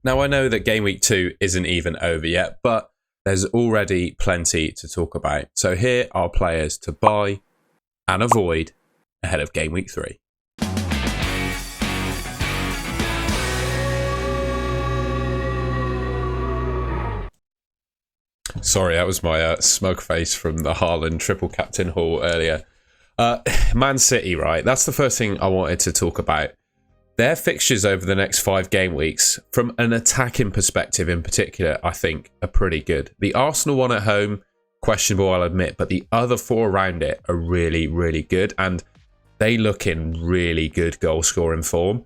Now, I know that Game Week 2 isn't even over yet, but there's already plenty to talk about. So here are players to buy and avoid ahead of Game Week 3. Sorry, that was my smug face from the Haaland triple captain haul earlier. Man City, right? That's the first thing I wanted to talk about. Their fixtures over the next 5 game weeks, from an attacking perspective in particular, I think are pretty good. The Arsenal one at home, questionable, I'll admit, but the other 4 around it are really, really good, and they look in really good goal scoring form.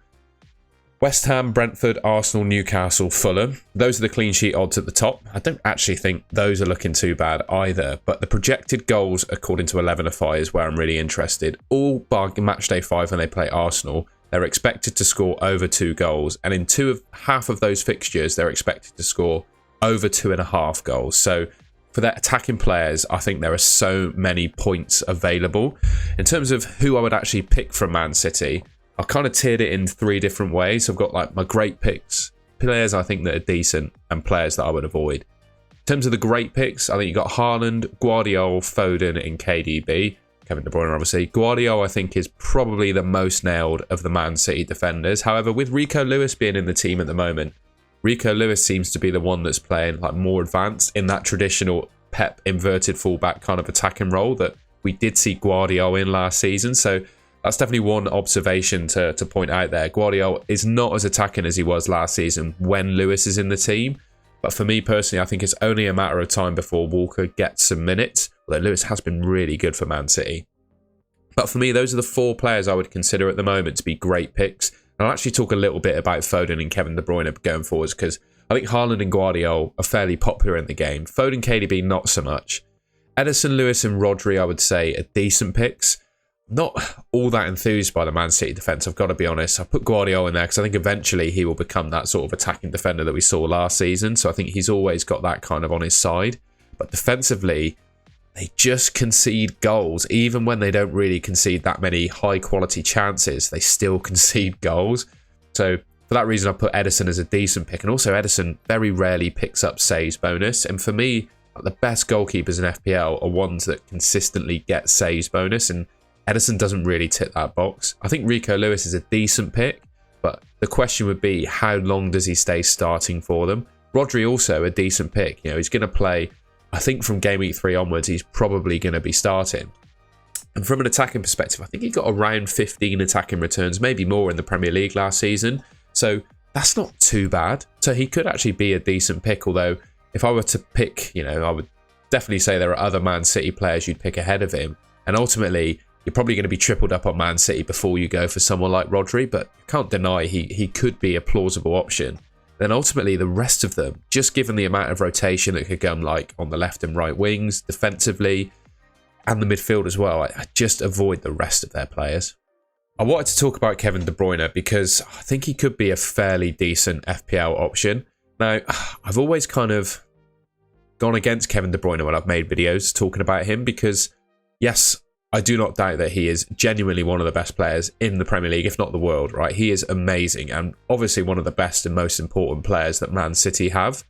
West Ham, Brentford, Arsenal, Newcastle, Fulham. Those are the clean sheet odds at the top. I don't actually think those are looking too bad either, but the projected goals according to 11FI is where I'm really interested. All bar match day 5 when they play Arsenal, they're expected to score over 2 goals, and in half of those fixtures, they're expected to score over 2.5 goals. So for their attacking players, I think there are so many points available. In terms of who I would actually pick from Man City, I've kind of tiered it in 3 different ways. I've got like my great picks, players I think that are decent, and players that I would avoid. In terms of the great picks, I think you've got Haaland, Guardiola, Foden and KDB. Kevin De Bruyne, obviously. Guardiola, I think, is probably the most nailed of the Man City defenders. However, with Rico Lewis being in the team at the moment, Rico Lewis seems to be the one that's playing like more advanced in that traditional Pep inverted fullback kind of attacking role that we did see Guardiola in last season. So that's definitely one observation to point out there. Guardiola is not as attacking as he was last season when Lewis is in the team. But for me personally, I think it's only a matter of time before Walker gets some minutes. Although Lewis has been really good for Man City. But for me, those are the 4 players I would consider at the moment to be great picks. And I'll actually talk a little bit about Foden and Kevin De Bruyne going forwards, because I think Haaland and Guardiola are fairly popular in the game. Foden, KDB, not so much. Ederson, Lewis and Rodri, I would say, are decent picks. Not all that enthused by the Man City defence, I've got to be honest. I put Guardiola in there because I think eventually he will become that sort of attacking defender that we saw last season. So I think he's always got that kind of on his side. But defensively, they just concede goals. Even when they don't really concede that many high quality chances, they still concede goals. So for that reason, I put Ederson as a decent pick. And also Ederson very rarely picks up saves bonus. And for me, the best goalkeepers in FPL are ones that consistently get saves bonus. And Ederson doesn't really tick that box. I think Rico Lewis is a decent pick, but the question would be, how long does he stay starting for them? Rodri also a decent pick. You know, he's going to play, I think from Game Week 3 onwards, he's probably going to be starting. And from an attacking perspective, I think he got around 15 attacking returns, maybe more in the Premier League last season. So that's not too bad. So he could actually be a decent pick, although if I were to pick, you know, I would definitely say there are other Man City players you'd pick ahead of him. And ultimately, you're probably going to be tripled up on Man City before you go for someone like Rodri, but you can't deny he could be a plausible option. Then ultimately, the rest of them, just given the amount of rotation that could come like on the left and right wings, defensively, and the midfield as well, I just avoid the rest of their players. I wanted to talk about Kevin De Bruyne because I think he could be a fairly decent FPL option. Now, I've always kind of gone against Kevin De Bruyne when I've made videos talking about him because, yes, I do not doubt that he is genuinely one of the best players in the Premier League, if not the world, right? He is amazing and obviously one of the best and most important players that Man City have.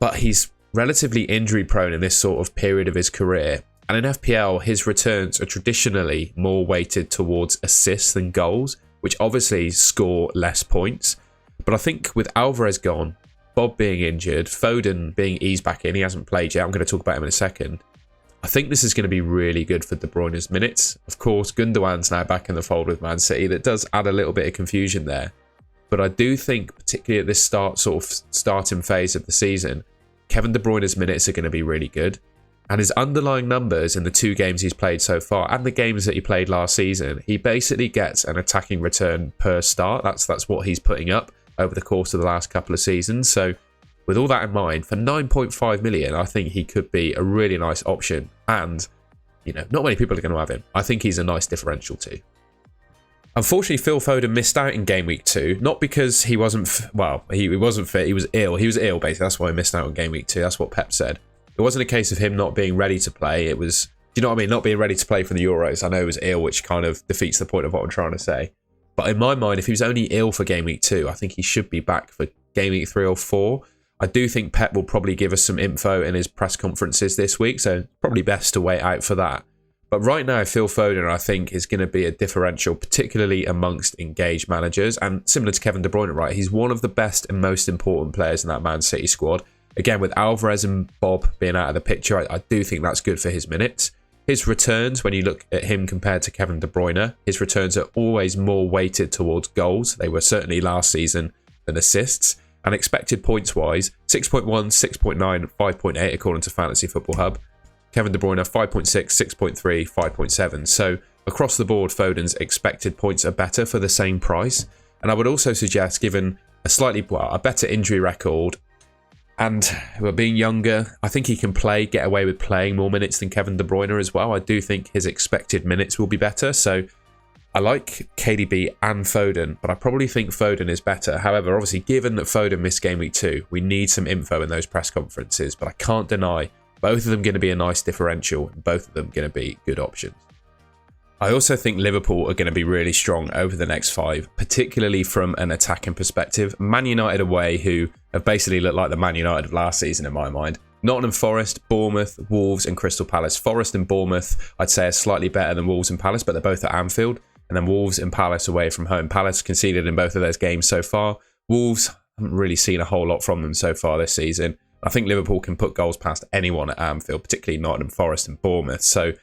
But he's relatively injury prone in this sort of period of his career. And in FPL, his returns are traditionally more weighted towards assists than goals, which obviously score less points. But I think with Alvarez gone, Bob being injured, Foden being eased back in, he hasn't played yet, I'm going to talk about him in a second. I think this is going to be really good for De Bruyne's minutes. Of course, Gundogan's now back in the fold with Man City. That does add a little bit of confusion there. But I do think, particularly at this starting phase of the season, Kevin De Bruyne's minutes are going to be really good. And his underlying numbers in the 2 games he's played so far and the games that he played last season, he basically gets an attacking return per start. That's what he's putting up over the course of the last couple of seasons. So with all that in mind, for 9.5 million, I think he could be a really nice option. And, you know, not many people are going to have him. I think he's a nice differential too. Unfortunately, Phil Foden missed out in Game Week 2, not because he wasn't, he wasn't fit, he was ill. He was ill, basically. That's why he missed out on Game Week 2. That's what Pep said. It wasn't a case of him not being ready to play. It was, do you know what I mean? Not being ready to play for the Euros. I know he was ill, which kind of defeats the point of what I'm trying to say. But in my mind, if he was only ill for Game Week 2, I think he should be back for game week 3 or 4. I do think Pep will probably give us some info in his press conferences this week, so probably best to wait out for that. But right now, Phil Foden, I think, is going to be a differential, particularly amongst engaged managers. And similar to Kevin De Bruyne, right? He's one of the best and most important players in that Man City squad. Again, with Alvarez and Bob being out of the picture, I do think that's good for his minutes. His returns, when you look at him compared to Kevin De Bruyne, his returns are always more weighted towards goals. They were certainly last season than assists. And expected points-wise, 6.1, 6.9, 5.8 according to Fantasy Football Hub. Kevin De Bruyne, 5.6, 6.3, 5.7. So across the board, Foden's expected points are better for the same price. And I would also suggest, given a better injury record and being younger, I think he can get away with playing more minutes than Kevin De Bruyne as well. I do think his expected minutes will be better. So I like KDB and Foden, but I probably think Foden is better. However, obviously, given that Foden missed game week 2, we need some info in those press conferences. But I can't deny both of them going to be a nice differential, and both of them going to be good options. I also think Liverpool are going to be really strong over the next 5, particularly from an attacking perspective. Man United away, who have basically looked like the Man United of last season in my mind. Nottingham Forest, Bournemouth, Wolves and Crystal Palace. Forest and Bournemouth, I'd say, are slightly better than Wolves and Palace, but they're both at Anfield. And then Wolves and Palace away from home. Palace conceded in both of those games so far. Wolves, haven't really seen a whole lot from them so far this season. I think Liverpool can put goals past anyone at Anfield, particularly Nottingham Forest and Bournemouth. So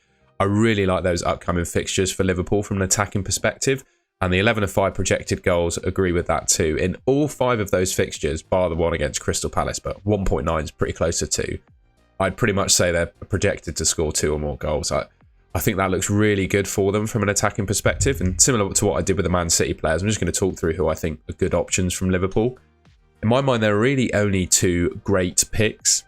I really like those upcoming fixtures for Liverpool from an attacking perspective. And the 11 of 5 projected goals agree with that too. In all 5 of those fixtures, bar the one against Crystal Palace, but 1.9 is pretty close to 2. I'd pretty much say they're projected to score 2 or more goals. I think that looks really good for them from an attacking perspective. And similar to what I did with the Man City players, I'm just going to talk through who I think are good options from Liverpool. In my mind, there are really only 2 great picks.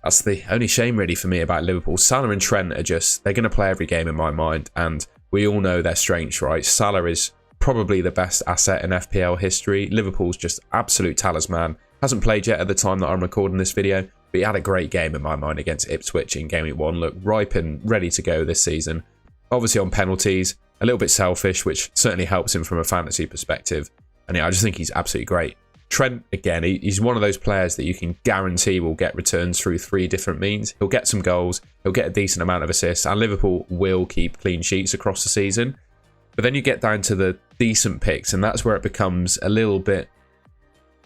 That's the only shame really for me about Liverpool. Salah and Trent are they're going to play every game in my mind. And we all know their strengths, right? Salah is probably the best asset in FPL history. Liverpool's just absolute talisman. Hasn't played yet at the time that I'm recording this video, but he had a great game in my mind against Ipswich in game week 1. Looked ripe and ready to go this season. Obviously on penalties, a little bit selfish, which certainly helps him from a fantasy perspective. And yeah, I just think he's absolutely great. Trent, again, he's one of those players that you can guarantee will get returns through 3 different means. He'll get some goals, he'll get a decent amount of assists, and Liverpool will keep clean sheets across the season. But then you get down to the decent picks, and that's where it becomes a little bit,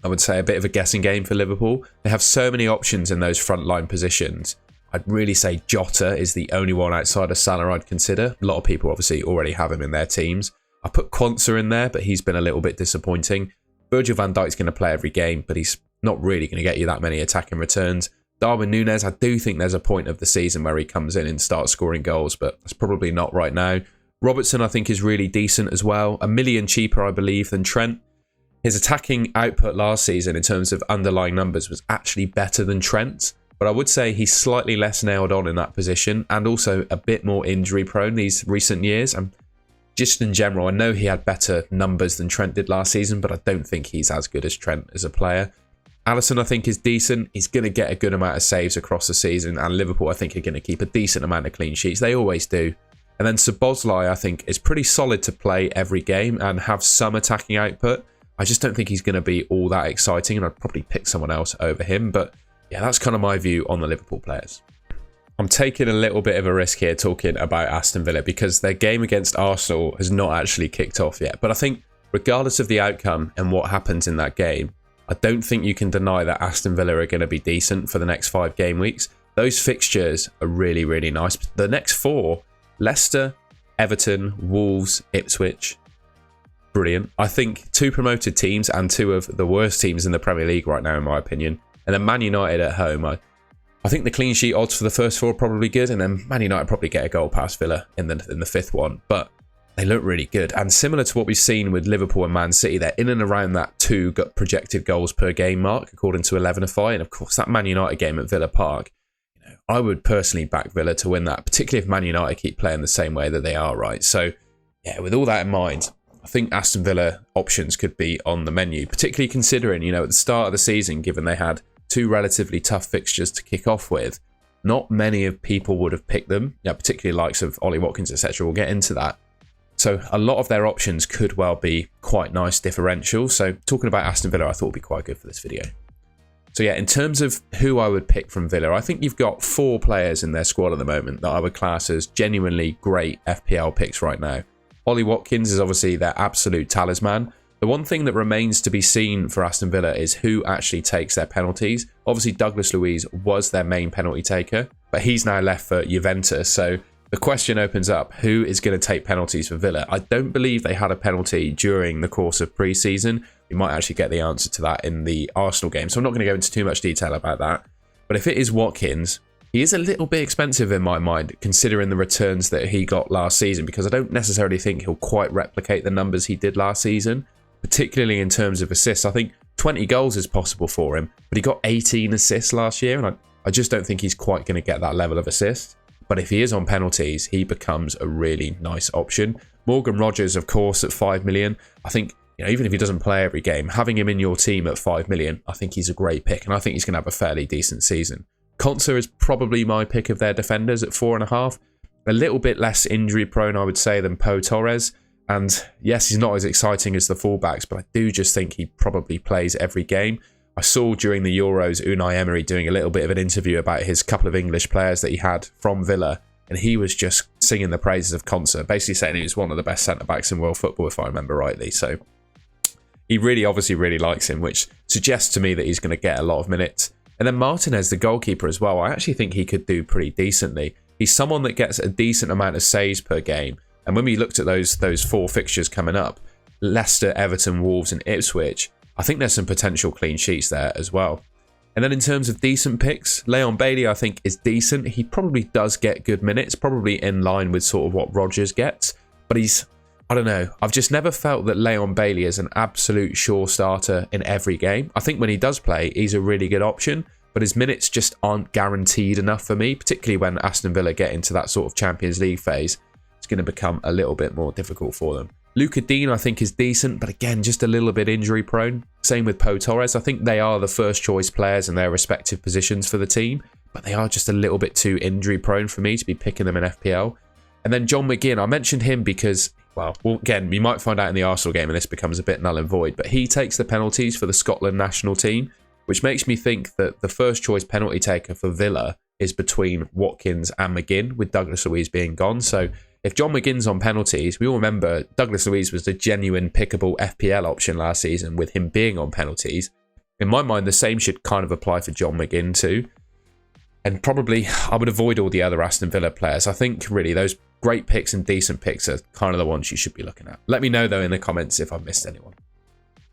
I would say, a bit of a guessing game for Liverpool. They have so many options in those frontline positions. I'd really say Jota is the only one outside of Salah I'd consider. A lot of people obviously already have him in their teams. I put Quansah in there, but he's been a little bit disappointing. Virgil van Dijk's going to play every game, but he's not really going to get you that many attacking returns. Darwin Núñez, I do think there's a point of the season where he comes in and starts scoring goals, but that's probably not right now. Robertson, I think, is really decent as well. $1 million cheaper, I believe, than Trent. His attacking output last season in terms of underlying numbers was actually better than Trent's, but I would say he's slightly less nailed on in that position and also a bit more injury prone these recent years. And just in general, I know he had better numbers than Trent did last season, but I don't think he's as good as Trent as a player. Alisson, I think, is decent. He's going to get a good amount of saves across the season, and Liverpool, I think, are going to keep a decent amount of clean sheets. They always do. And then Szoboszlai, I think, is pretty solid to play every game and have some attacking output. I just don't think he's going to be all that exciting, and I'd probably pick someone else over him. But yeah, that's kind of my view on the Liverpool players. I'm taking a little bit of a risk here talking about Aston Villa because their game against Arsenal has not actually kicked off yet. But I think regardless of the outcome and what happens in that game, I don't think you can deny that Aston Villa are going to be decent for the next 5 game weeks. Those fixtures are really, really nice. The next 4, Leicester, Everton, Wolves, Ipswich. Brilliant. I think 2 promoted teams and 2 of the worst teams in the Premier League right now, in my opinion. And then Man United at home. I think the clean sheet odds for the first 4 are probably good, and then Man United probably get a goal past Villa in the 5th one. But they look really good. And similar to what we've seen with Liverpool and Man City, they're in and around that 2 projected goals per game mark, according to 11 of 5. And of course, that Man United game at Villa Park, I would personally back Villa to win that, particularly if Man United keep playing the same way that they are, right? So, yeah, with all that in mind, I think Aston Villa options could be on the menu, particularly considering, at the start of the season, given they had 2 relatively tough fixtures to kick off with, not many of people would have picked them, particularly likes of Ollie Watkins, etc. We'll get into that. So a lot of their options could well be quite nice differentials. So talking about Aston Villa, I thought would be quite good for this video. So yeah, in terms of who I would pick from Villa, I think you've got 4 players in their squad at the moment that I would class as genuinely great FPL picks right now. Ollie Watkins is obviously their absolute talisman. The one thing that remains to be seen for Aston Villa is who actually takes their penalties. Obviously, Douglas Luiz was their main penalty taker, but he's now left for Juventus. So the question opens up, who is going to take penalties for Villa? I don't believe they had a penalty during the course of pre-season. We might actually get the answer to that in the Arsenal game, so I'm not going to go into too much detail about that. But if it is Watkins, he is a little bit expensive in my mind, considering the returns that he got last season, because I don't necessarily think he'll quite replicate the numbers he did last season, particularly in terms of assists. I think 20 goals is possible for him, but he got 18 assists last year, and I just don't think he's quite going to get that level of assist. But if he is on penalties, he becomes a really nice option. Morgan Rogers, of course, at 5 million. I think, even if he doesn't play every game, having him in your team at 5 million, I think he's a great pick. And I think he's going to have a fairly decent season. Konsa is probably my pick of their defenders at 4.5. A little bit less injury prone, I would say, than Pau Torres. And yes, he's not as exciting as the fullbacks, but I do just think he probably plays every game. I saw during the Euros Unai Emery doing a little bit of an interview about his couple of English players that he had from Villa, and he was just singing the praises of Konsa, basically saying he was one of the best centre-backs in world football, if I remember rightly. So he obviously really likes him, which suggests to me that he's going to get a lot of minutes. And then Martinez, the goalkeeper as well, I actually think he could do pretty decently. He's someone that gets a decent amount of saves per game. And when we looked at those 4 fixtures coming up, Leicester, Everton, Wolves and Ipswich, I think there's some potential clean sheets there as well. And then in terms of decent picks, Leon Bailey I think is decent. He probably does get good minutes, probably in line with sort of what Rodgers gets. But I don't know, I've just never felt that Leon Bailey is an absolute sure starter in every game. I think when he does play, he's a really good option, but his minutes just aren't guaranteed enough for me, particularly when Aston Villa get into that sort of Champions League phase. It's going to become a little bit more difficult for them. Luca Dean I think is decent, but again, just a little bit injury prone. Same with Pau Torres. I think they are the first choice players in their respective positions for the team, but they are just a little bit too injury prone for me to be picking them in FPL. And then John McGinn, I mentioned him because, well, again, you might find out in the Arsenal game and this becomes a bit null and void, but he takes the penalties for the Scotland national team, which makes me think that the first choice penalty taker for Villa is between Watkins and McGinn, with Douglas Luiz being gone. So if John McGinn's on penalties, we all remember Douglas Luiz was the genuine pickable FPL option last season with him being on penalties. In my mind, the same should kind of apply for John McGinn too. And probably I would avoid all the other Aston Villa players. I think really those great picks and decent picks are kind of the ones you should be looking at. Let me know though in the comments if I've missed anyone.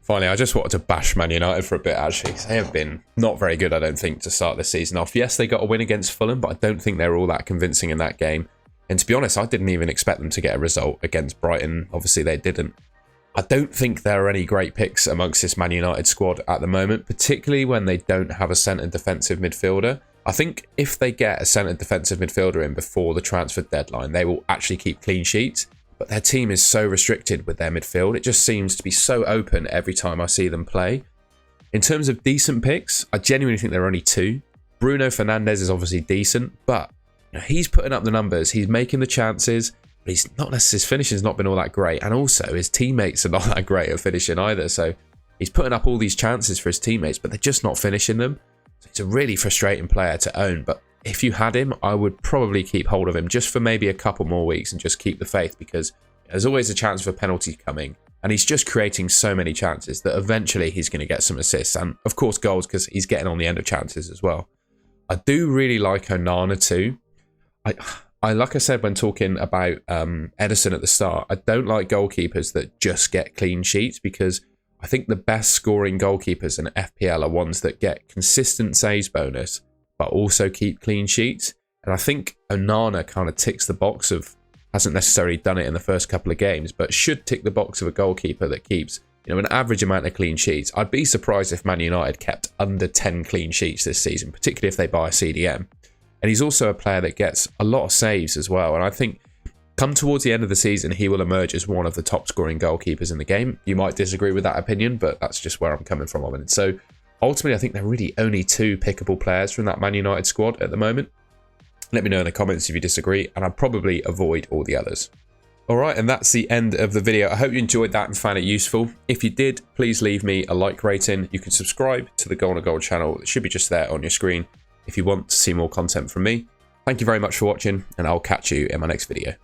Finally, I just wanted to bash Man United for a bit actually. They have been not very good, I don't think, to start the season off. Yes, they got a win against Fulham, but I don't think they were all that convincing in that game. And to be honest, I didn't even expect them to get a result against Brighton. Obviously, they didn't. I don't think there are any great picks amongst this Man United squad at the moment, particularly when they don't have a centre defensive midfielder. I think if they get a centre defensive midfielder in before the transfer deadline, they will actually keep clean sheets. But their team is so restricted with their midfield. It just seems to be so open every time I see them play. In terms of decent picks, I genuinely think there are only 2. Bruno Fernandes is obviously decent, but he's putting up the numbers, he's making the chances, but his finishing's not been all that great, and also his teammates are not that great at finishing either. So he's putting up all these chances for his teammates, but they're just not finishing them. So it's a really frustrating player to own, but if you had him, I would probably keep hold of him just for maybe a couple more weeks and just keep the faith, because there's always a chance for penalties coming, and he's just creating so many chances that eventually he's going to get some assists and of course goals, because he's getting on the end of chances as well. I do really like Onana too. I like I said when talking about Edison at the start, I don't like goalkeepers that just get clean sheets, because I think the best scoring goalkeepers in FPL are ones that get consistent saves bonus but also keep clean sheets. And I think Onana kind of ticks the box of, hasn't necessarily done it in the first couple of games, but should tick the box of a goalkeeper that keeps an average amount of clean sheets. I'd be surprised if Man United kept under 10 clean sheets this season, particularly if they buy a CDM. And he's also a player that gets a lot of saves as well. And I think come towards the end of the season, he will emerge as one of the top scoring goalkeepers in the game. You might disagree with that opinion, but that's just where I'm coming from on it. So ultimately, I think there are really only 2 pickable players from that Man United squad at the moment. Let me know in the comments if you disagree, and I'd probably avoid all the others. All right, and that's the end of the video. I hope you enjoyed that and found it useful. If you did, please leave me a like rating. You can subscribe to the Goal on a Goal channel. It should be just there on your screen if you want to see more content from me. Thank you very much for watching, and I'll catch you in my next video.